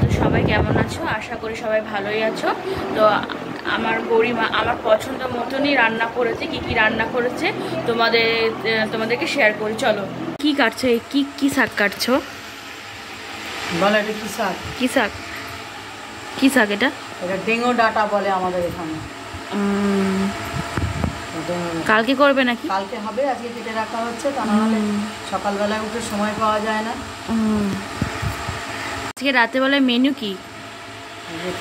তো সবাই কেমন আছো? আশা করি সবাই ভালোই আছো। তো আমার গরিমা আমার পছন্দ মতনই রান্না করেছে। কি কি রান্না করেছে তোমাদেরকে শেয়ার করি। চলো। কি কাটছো? কি শাক কাটছো? বলো এটা কি শাক? কি শাক? কি শাক এটা? এটা ডেঙ্গু ডাঁটা বলে আমাদের এখানে। কালকে করবে নাকি? কালকে হবে, আজকে কেটে রাখা হচ্ছে, তা নাহলে সকালবেলায় উঠে সময় পাওয়া যায় না। আজকে রাতেবেলায় মেনু কি?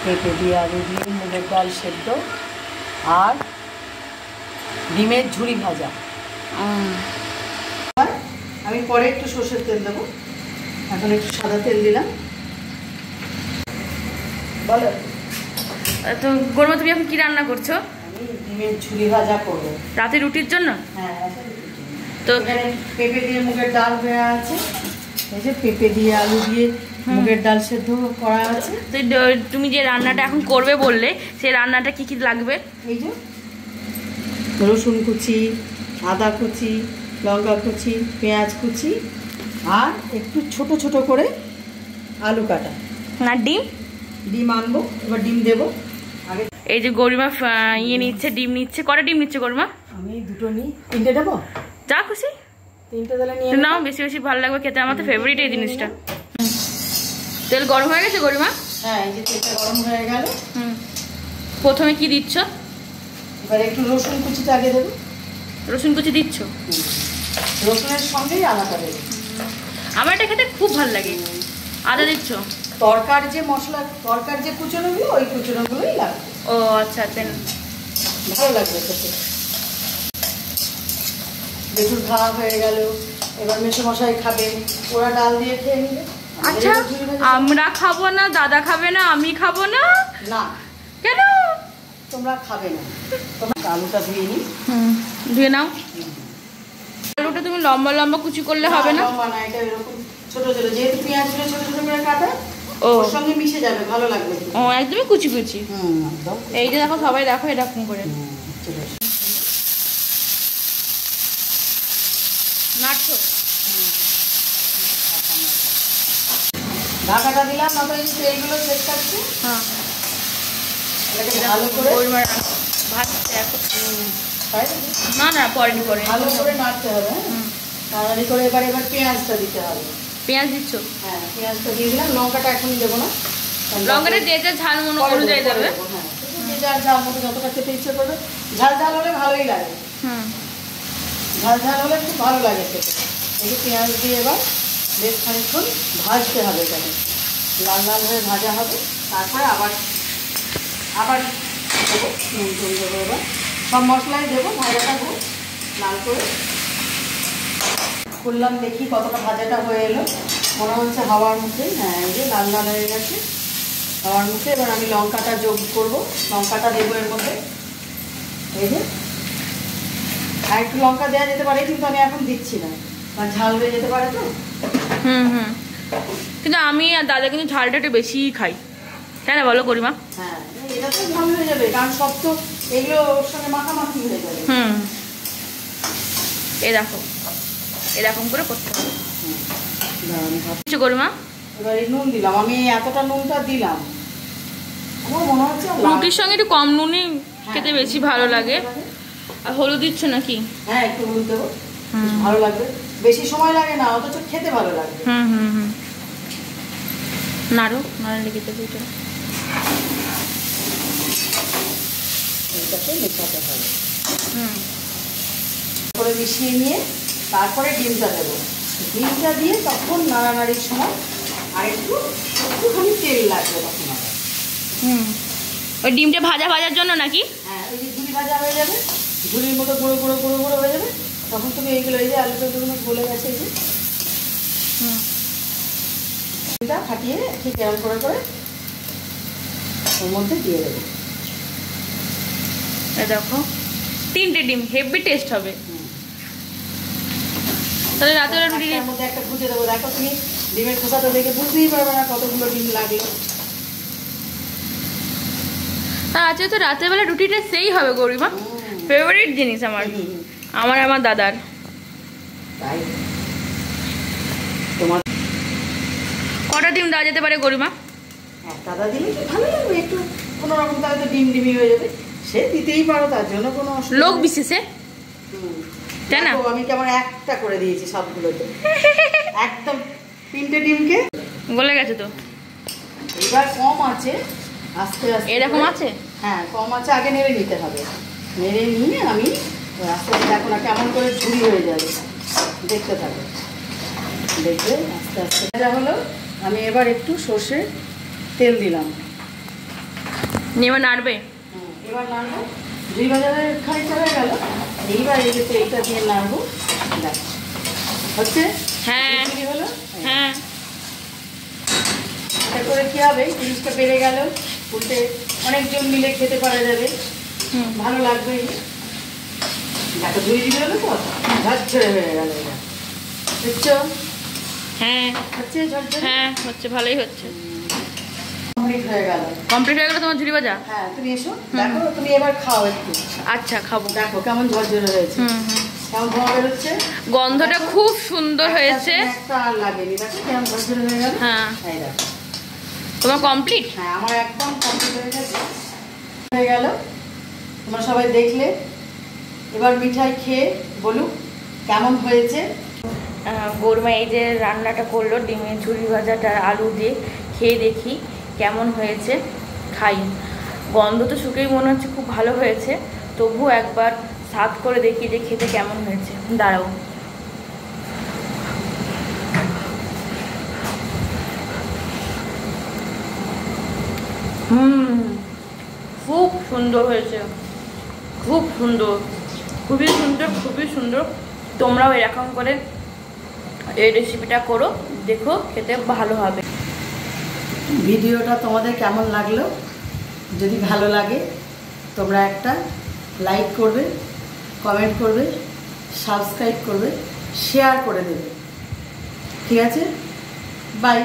পেঁপে দিয়ে আলু দিয়ে মুগের ডাল সেদ্ধ আর ডিমের ঝুড়ি ভাজা। আমি পরে একটু সর্ষের তেল দেবো, এখন একটু সাদা তেল দিলাম। বলো। তো গরমা তুমি এখন কি রান্না করছো? আমি ডিমের ঝুড়ি ভাজা করবো রাতে রুটির জন্য। হ্যাঁ, তো এখানে পেঁপে দিয়ে মুগের ডাল হয়ে আছে, এই যে পেঁপে দিয়ে আলু দিয়ে মুগের ডাল সেদ্ধ করা আছে। তো তুমি যে রান্নাটা এখন করবে বললে, সেই রান্নাটা কি কি লাগবে? এই যে রসুন কুচি, আদা কুচি, লঙ্কা কুচি, পেঁয়াজ কুচি আর একটু ছোট ছোট করে আলু কাটা। আর ডিম আনবো, এবার ডিম দেবো আগে। এই যে গরিমা নিচ্ছে, ডিম নিচ্ছে। কটা ডিম নিচ্ছে গরিমা? আমি দুটো নিই। তিনটে দেবো? যা খুশি তিনটে দিলে নিয়ে নাও, বেশি বেশি ভালো লাগবে খেতে। আমার তো ফেভারিট এই জিনিসটা। তেল গরম হয়ে গেছে গরিমা? হ্যাঁ, এই যে তেলটা গরম হয়ে গেল। প্রথমে কি দিচ্ছ? এবার একটু রসুন কুচিটা আগে দেবো। রসুন কুচি দিচ্ছ? রসুনের সঙ্গেই আদাটা দেবো। আমার এটা খেতে খুব ভালো লাগে। আদা দিচ্ছ? তরকার যে মশলা, তরকার যে কুচনোগুলো, ওই কুচনোগুলোই লাগবে। ও আচ্ছা, দেন ভালো লাগবে খেতে। বেগুন খাওয়া হয়ে গেল, এবার মেসোমশাই খাবে, ওরা ডাল দিয়ে খেয়ে নিবে। আচ্ছা, আমরা খাবো না, দাদা খাবে না, আমি খাবো না? না। কেন? তোমরা খাবে না। তোমরা আলুটা ধুয়ে নি। ধুয়ে নাও। আলুটা তুমি লম্বা লম্বা কুচি করলে হবে না? লম্বা না, এটা এরকম ছোট ছোট, যেহেতু পেঁয়াজগুলো ছোট ছোট করে কাটা, ওর সঙ্গে মিশে যাবে, ভালো লাগবে। ও একদমই কুচি কুচি। একদম। এই যে দেখো, সবাই দেখো এরকম করে নাড়ছো। ঢাকাটা দিলাম, না তো এই তেলগুলো শেষ থাকছে। হ্যাঁ, এটাকে ভালো করে ভাজতে এখন। তাই না না, পরে ভালো করে নাড়তে হবে। তাড়াতাড়ি করে এবার পেঁয়াজটা দিতে হবে। পেঁয়াজ দিচ্ছ? হ্যাঁ, পেঁয়াজটা দিয়ে দিলাম। লঙ্কাটা এখন দেবো না, লঙ্কাটা দিয়ে যা ঝাল অনুযায়ী দেবে। হ্যাঁ, যে যার ঝাল মতো যতটা খেতে ইচ্ছে করবে। ঝাল ঝাল হলে ভালোই লাগে। ঝাল ঝাল হলে খুব ভালো লাগে খেতে। এই পেঁয়াজ দিয়ে এবার বেশ খানিক্ষণ ভাজতে হবে, এটাকে লাল লাল হয়ে ভাজা হবে। তারপরে আবার দেবো নুন টুন দেবো। এবার সব মশলাই দেবো, ভাজাটা হোক লাল করে। খুললাম, দেখি কতটা ভাজাটা হয়ে এলো। মনে হচ্ছে হাওয়ার মুখে। হ্যাঁ, এই যে লাল লাল হয়ে গেছে হাওয়ার মুখে। এবার আমি লঙ্কাটা যোগ করবো, লঙ্কাটা দেবো এর মধ্যে। এই যে আর একটু লঙ্কা দেওয়া যেতে পারে, কিন্তু আমি এখন দিচ্ছি না, কারণ ঝাল হয়ে যেতে পারে তো। কিন্তু আমি আর দাদা কিন্তু ঝালটা একটু বেশিই খাই, তাই না বলো গরিমা? হ্যাঁ, এটা তো ঝাল হয়ে যাবে, কারণ সব তো এগুলো ওর সঙ্গে মাখামাখি হয়ে যাবে। এই দেখো, এরকম করে করতে হবে গরিমা। এবার এই নুন দিলাম, আমি এতটা নুনটা দিলাম। আমার মনে হচ্ছে রুটির সঙ্গে একটু কম নুনই খেতে বেশি ভালো লাগে। আর হলুদ দিচ্ছ নাকি? হ্যাঁ, একটু হলুদ দেবো, ভালো লাগবে। বেশি সময় লাগে না, অথচ খেতে ভালো লাগবে। নাড়ো, নাড়লে খেতে বুঝতে এইটাকে মেশাতে হবে। করে মিশিয়ে নিয়ে তারপরে ডিমটা দেবো। ডিমটা দিয়ে তখন নাড়ানাড়ির সময় আর একটুখানি তেল লাগবে তখন আবার। ওই ডিমটা ভাজার জন্য নাকি? হ্যাঁ, ওই যে ঝুড়ি ভাজা হয়ে যাবে, ঝুড়ির মতো গুঁড়ো গুঁড়ো গুঁড়ো গুঁড়ো হয়ে যাবে। তখন তুমি এইগুলো, এই যে আলুটাগুলো গলে গেছে, এই যে ডিমটা ফাটিয়ে ঠিক এরকম করে করে ওর মধ্যে দিয়ে দেবে। দেখো, 3টে ডিম, হেভি টেস্ট হবে। তাহলে রাতেবেলা রুটির মধ্যে একটা ভুজে দেবো। দেখো, তুমি ডিমের খোসাটা দেখে বুঝতেই পারবে না কতগুলো ডিম লাগে। আচ্ছা, তো রাতেবেলা রুটিটা সেই হবে গরিমা। ফেভারিট জিনিস আমার দাদার। কটা ডিম দেওয়া যেতে পারে গরিমা? এক কাদা দিলে কি ভালো লাগবে, একটু কোনো রকম তাহলে তো ডিম ডিমি হয়ে যাবে, সে দিতেই পারো, তার জন্য কোনো লোক বিশেষে, তাই না? আমি কেমন একটা করে দিয়েছি সবগুলোতে, একদম 3টে ডিমকে গলে গেছে তো। এবার কম আছে, আস্তে আস্তে এরকম আছে, হ্যাঁ কম আছে, আগে নেড়ে নিতে হবে, নেড়ে নিয়ে আমি আস্তে আস্তে, দেখো না কেমন করে ঝুড়ি হয়ে যাবে, দেখতে থাকো, দেখবে আস্তে আস্তে যা হলো। আমি এবার একটু সর্ষের তেল দিলাম, এবার নাড়বে। এবার নাড়বো, 2 বাজারের খানিকটা হয়ে গেল, এইবার এই যে এইটা দিয়ে নাড়বো, দেখো হচ্ছে, হ্যাঁ হলো, হ্যাঁ। এটা করে কি হবে, জিনিসটা বেড়ে গেল, উল্টে অনেকজন মিলে খেতে পারা যাবে, ভালো লাগবে। দেখো 2 দিন হলো তো, ঝরঝরে হয়ে গেল, এটা বুঝছো? হ্যাঁ হচ্ছে ঝরঝরে, হ্যাঁ হচ্ছে, ভালোই হচ্ছে। কমপ্লিট হয়ে গেল, কমপ্লিট হয়ে গেল তোমার ঝুড়ি ভাজা। হ্যাঁ তুমি এসো, দেখো তুমি এবার খাও একটু, আচ্ছা খাবো। দেখো কেমন ঝরঝরে হয়েছে, কেমন ধোঁয়া বেরোচ্ছে, গন্ধটা খুব সুন্দর হয়েছে। একটা আর লাগেনি, দেখো কেমন ঝরঝরে হয়ে গেল। হ্যাঁ এই দেখো, তোমার কমপ্লিট। হ্যাঁ আমার একদম কমপ্লিট হয়ে গেছে, হয়ে গেল। তোমরা সবাই দেখলে, এবার মিঠাই খেয়ে বলুক কেমন হয়েছে। গরমা এই যে রান্নাটা করলো, ডিমের ঝুড়ি ভাজাটা আলু দিয়ে, খেয়ে দেখি কেমন হয়েছে, খাই। গন্ধ তো শুকেই মনে হচ্ছে খুব ভালো হয়েছে, তবুও একবার স্বাদ করে দেখি যে খেতে কেমন হয়েছে। দাঁড়াও, খুব সুন্দর হয়েছে, খুব সুন্দর, খুবই সুন্দর, খুবই সুন্দর। তোমরাও এরকম করে এই রেসিপিটা করো, দেখো খেতে ভালো হবে। ভিডিওটা তোমাদের কেমন লাগলো, যদি ভালো লাগে তোমরা একটা লাইক করবে, কমেন্ট করবে, সাবস্ক্রাইব করবে, শেয়ার করে দেবে, ঠিক আছে? বাই।